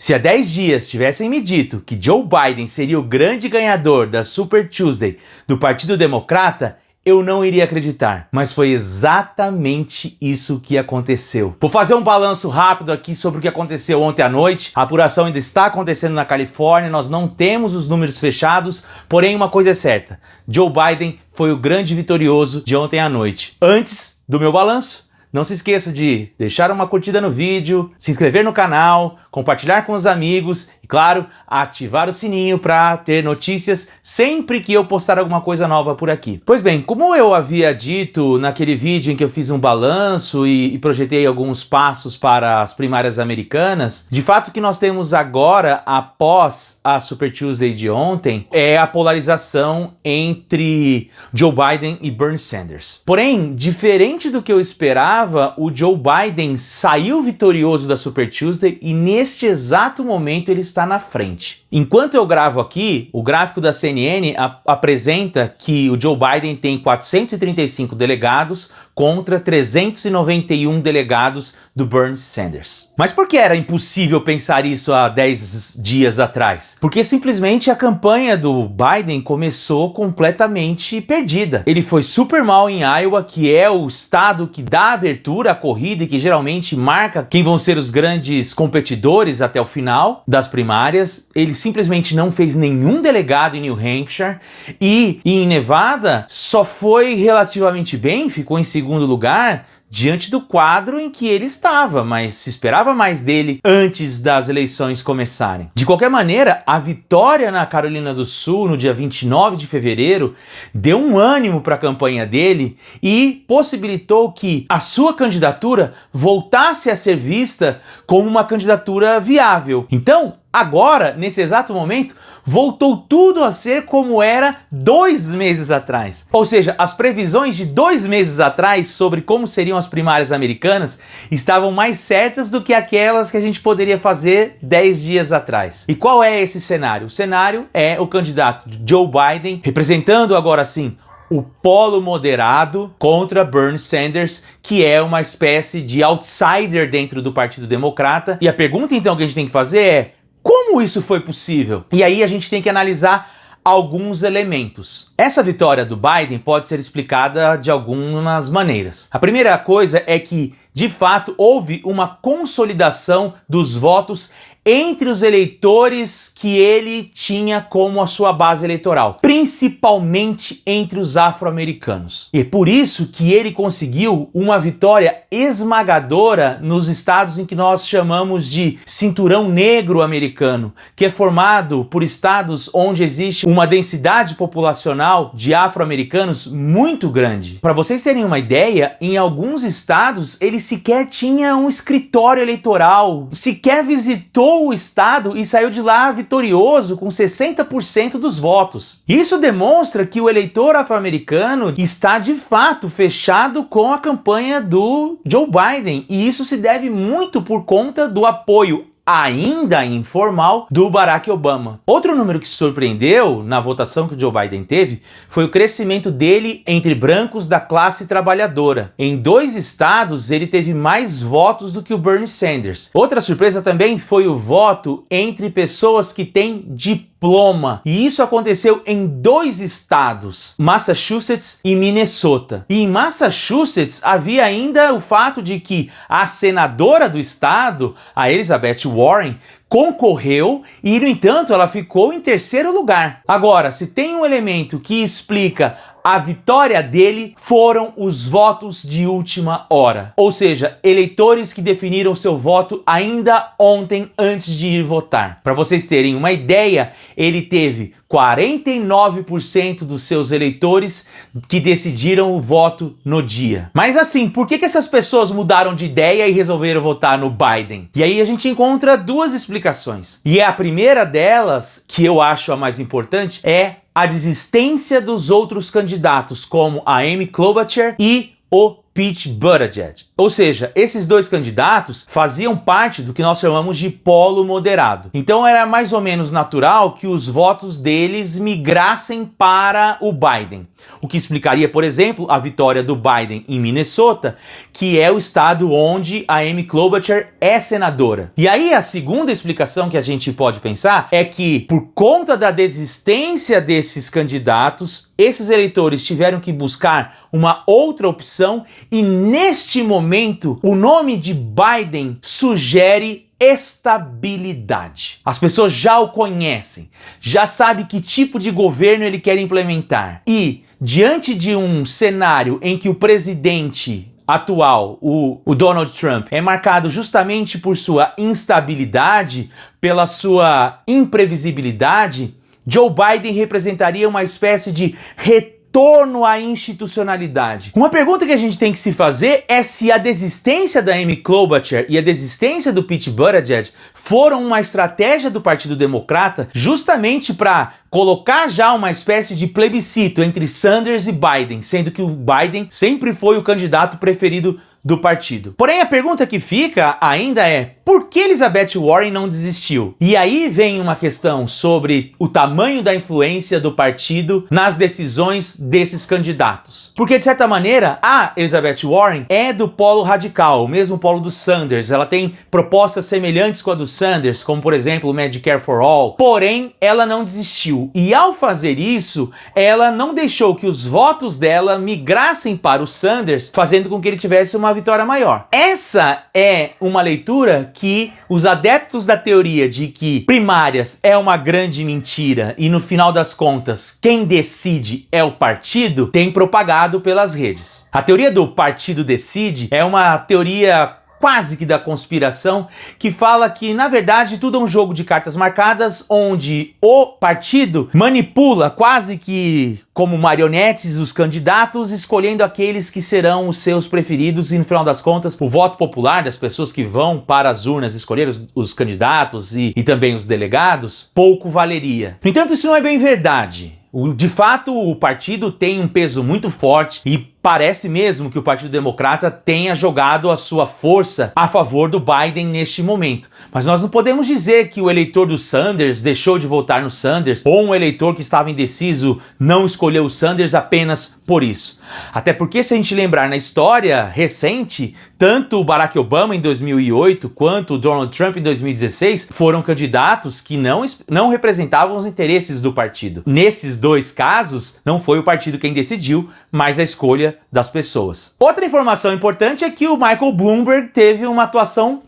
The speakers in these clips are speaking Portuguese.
Se há 10 dias tivessem me dito que Joe Biden seria o grande ganhador da Super Tuesday do Partido Democrata, eu não iria acreditar, mas foi exatamente isso que aconteceu. Vou fazer um balanço rápido aqui sobre o que aconteceu ontem à noite. A apuração ainda está acontecendo na Califórnia, nós não temos os números fechados, porém uma coisa é certa, Joe Biden foi o grande vitorioso de ontem à noite. Antes do meu balanço, não se esqueça de deixar uma curtida no vídeo, se inscrever no canal, compartilhar com os amigos e, claro, ativar o sininho para ter notícias sempre que eu postar alguma coisa nova por aqui. Pois bem, como eu havia dito naquele vídeo em que eu fiz um balanço e projetei alguns passos para as primárias americanas, de fato o que nós temos agora, após a Super Tuesday de ontem, é a polarização entre Joe Biden e Bernie Sanders. Porém, diferente do que eu esperava, o Joe Biden saiu vitorioso da Super Tuesday e neste exato momento ele está na frente. Enquanto eu gravo aqui, o gráfico da CNN apresenta que o Joe Biden tem 435 delegados contra 391 delegados do Bernie Sanders. Mas por que era impossível pensar isso há 10 dias atrás? Porque simplesmente a campanha do Biden começou completamente perdida. Ele foi super mal em Iowa, que é o estado que dá abertura à corrida e que geralmente marca quem vão ser os grandes competidores até o final das primárias. Ele simplesmente não fez nenhum delegado em New Hampshire e em Nevada só foi relativamente bem, ficou em segundo lugar diante do quadro em que ele estava, mas se esperava mais dele antes das eleições começarem. De qualquer maneira, a vitória na Carolina do Sul no dia 29 de fevereiro deu um ânimo para a campanha dele e possibilitou que a sua candidatura voltasse a ser vista como uma candidatura viável. Então, agora, nesse exato momento, voltou tudo a ser como era 2 meses atrás. Ou seja, as previsões de 2 meses atrás sobre como seriam as primárias americanas estavam mais certas do que aquelas que a gente poderia fazer 10 dias atrás. E qual é esse cenário? O cenário é o candidato Joe Biden, representando agora sim o polo moderado contra Bernie Sanders, que é uma espécie de outsider dentro do Partido Democrata. E a pergunta então que a gente tem que fazer é: como isso foi possível? E aí a gente tem que analisar alguns elementos. Essa vitória do Biden pode ser explicada de algumas maneiras. A primeira coisa é que, de fato, houve uma consolidação dos votos entre os eleitores que ele tinha como a sua base eleitoral, principalmente entre os afro-americanos. E é por isso que ele conseguiu uma vitória esmagadora nos estados em que nós chamamos de cinturão negro americano, que é formado por estados onde existe uma densidade populacional de afro-americanos muito grande. Para vocês terem uma ideia, em alguns estados ele sequer tinha um escritório eleitoral, sequer visitou o estado e saiu de lá vitorioso com 60% dos votos. Isso demonstra que o eleitor afro-americano está de fato fechado com a campanha do Joe Biden, e isso se deve muito por conta do apoio ainda informal do Barack Obama. Outro número que surpreendeu na votação que o Joe Biden teve foi o crescimento dele entre brancos da classe trabalhadora. Em 2 estados ele teve mais votos do que o Bernie Sanders. Outra surpresa também foi o voto entre pessoas que têm diploma. E isso aconteceu em 2 estados, Massachusetts e Minnesota. E em Massachusetts havia ainda o fato de que a senadora do estado, a Elizabeth Warren, concorreu e, no entanto, ela ficou em 3º lugar. Agora, se tem um elemento que explica a vitória dele, foram os votos de última hora. Ou seja, eleitores que definiram seu voto ainda ontem antes de ir votar. Para vocês terem uma ideia, ele teve 49% dos seus eleitores que decidiram o voto no dia. Mas assim, por que essas pessoas mudaram de ideia e resolveram votar no Biden? E aí a gente encontra 2 explicações. E a primeira delas, que eu acho a mais importante, é a desistência dos outros candidatos, como a Amy Klobuchar e o Pete Buttigieg. Ou seja, esses dois candidatos faziam parte do que nós chamamos de polo moderado. Então era mais ou menos natural que os votos deles migrassem para o Biden. O que explicaria, por exemplo, a vitória do Biden em Minnesota, que é o estado onde a Amy Klobuchar é senadora. E aí a segunda explicação que a gente pode pensar é que, por conta da desistência desses candidatos, esses eleitores tiveram que buscar uma outra opção e, neste momento, o nome de Biden sugere estabilidade. As pessoas já o conhecem, já sabem que tipo de governo ele quer implementar. E, diante de um cenário em que o presidente atual, o Donald Trump, é marcado justamente por sua instabilidade, pela sua imprevisibilidade, Joe Biden representaria uma espécie de retorno à institucionalidade. Uma pergunta que a gente tem que se fazer é se a desistência da Amy Klobuchar e a desistência do Pete Buttigieg foram uma estratégia do Partido Democrata justamente para colocar já uma espécie de plebiscito entre Sanders e Biden, sendo que o Biden sempre foi o candidato preferido do partido. Porém, a pergunta que fica ainda é: por que Elizabeth Warren não desistiu? E aí vem uma questão sobre o tamanho da influência do partido nas decisões desses candidatos. Porque, de certa maneira, a Elizabeth Warren é do polo radical, o mesmo polo do Sanders. Ela tem propostas semelhantes com a do Sanders, como, por exemplo, o Medicare for All. Porém, ela não desistiu. E ao fazer isso, ela não deixou que os votos dela migrassem para o Sanders, fazendo com que ele tivesse uma vitória maior. Essa é uma leitura que os adeptos da teoria de que primárias é uma grande mentira e no final das contas quem decide é o partido tem propagado pelas redes. A teoria do partido decide é uma teoria quase que da conspiração, que fala que, na verdade, tudo é um jogo de cartas marcadas, onde o partido manipula quase que como marionetes os candidatos, escolhendo aqueles que serão os seus preferidos, e no final das contas, o voto popular das pessoas que vão para as urnas escolher os candidatos e também os delegados, pouco valeria. No entanto, isso não é bem verdade. De fato, o partido tem um peso muito forte e parece mesmo que o Partido Democrata tenha jogado a sua força a favor do Biden neste momento. Mas nós não podemos dizer que o eleitor do Sanders deixou de votar no Sanders ou um eleitor que estava indeciso não escolheu o Sanders apenas por isso. Até porque, se a gente lembrar na história recente, tanto o Barack Obama em 2008 quanto o Donald Trump em 2016 foram candidatos que não representavam os interesses do partido. Nesses dois casos, não foi o partido quem decidiu, mas a escolha das pessoas. Outra informação importante é que o Michael Bloomberg teve uma atuação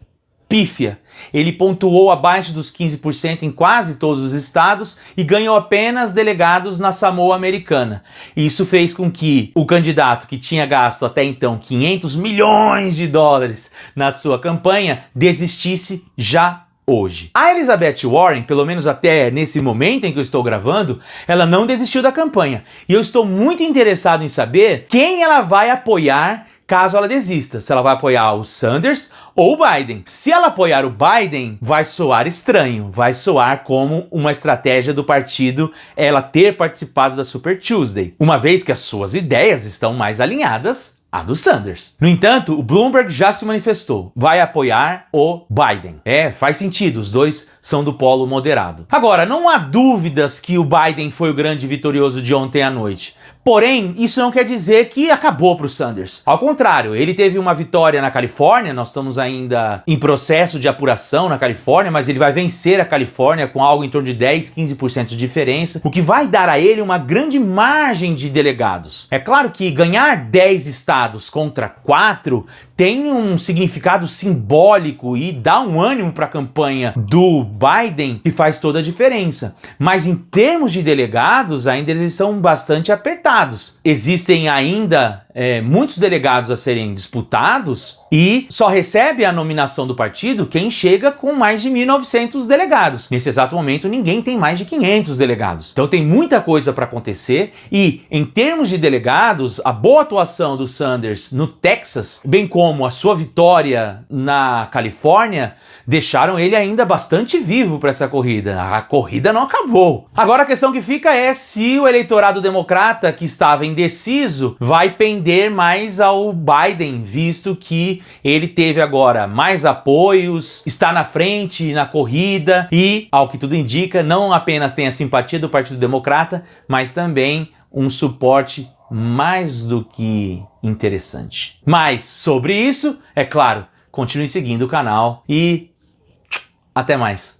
pífia. Ele pontuou abaixo dos 15% em quase todos os estados e ganhou apenas delegados na Samoa Americana. Isso fez com que o candidato que tinha gasto até então 500 milhões de dólares na sua campanha desistisse já hoje. A Elizabeth Warren, pelo menos até nesse momento em que eu estou gravando, ela não desistiu da campanha. E eu estou muito interessado em saber quem ela vai apoiar caso ela desista. Se ela vai apoiar o Sanders ou o Biden. Se ela apoiar o Biden, vai soar estranho. Vai soar como uma estratégia do partido ela ter participado da Super Tuesday, uma vez que as suas ideias estão mais alinhadas a do Sanders. No entanto, o Bloomberg já se manifestou. Vai apoiar o Biden. Faz sentido, os dois são do polo moderado. Agora, não há dúvidas que o Biden foi o grande vitorioso de ontem à noite. Porém, isso não quer dizer que acabou para o Sanders. Ao contrário, ele teve uma vitória na Califórnia, nós estamos ainda em processo de apuração na Califórnia, mas ele vai vencer a Califórnia com algo em torno de 10, 15% de diferença, o que vai dar a ele uma grande margem de delegados. É claro que ganhar 10 estados contra 4 tem um significado simbólico e dá um ânimo para a campanha do Biden que faz toda a diferença. Mas em termos de delegados, ainda eles estão bastante apertados. Existem ainda muitos delegados a serem disputados e só recebe a nominação do partido quem chega com mais de 1.900 delegados. Nesse exato momento, ninguém tem mais de 500 delegados. Então tem muita coisa para acontecer e, em termos de delegados, a boa atuação do Sanders no Texas, bem como a sua vitória na Califórnia, deixaram ele ainda bastante vivo para essa corrida. A corrida não acabou. Agora a questão que fica é se o eleitorado democrata que estava indeciso vai pender render mais ao Biden, visto que ele teve agora mais apoios, está na frente na corrida e, ao que tudo indica, não apenas tem a simpatia do Partido Democrata, mas também um suporte mais do que interessante. Mas sobre isso, é claro, continue seguindo o canal e até mais.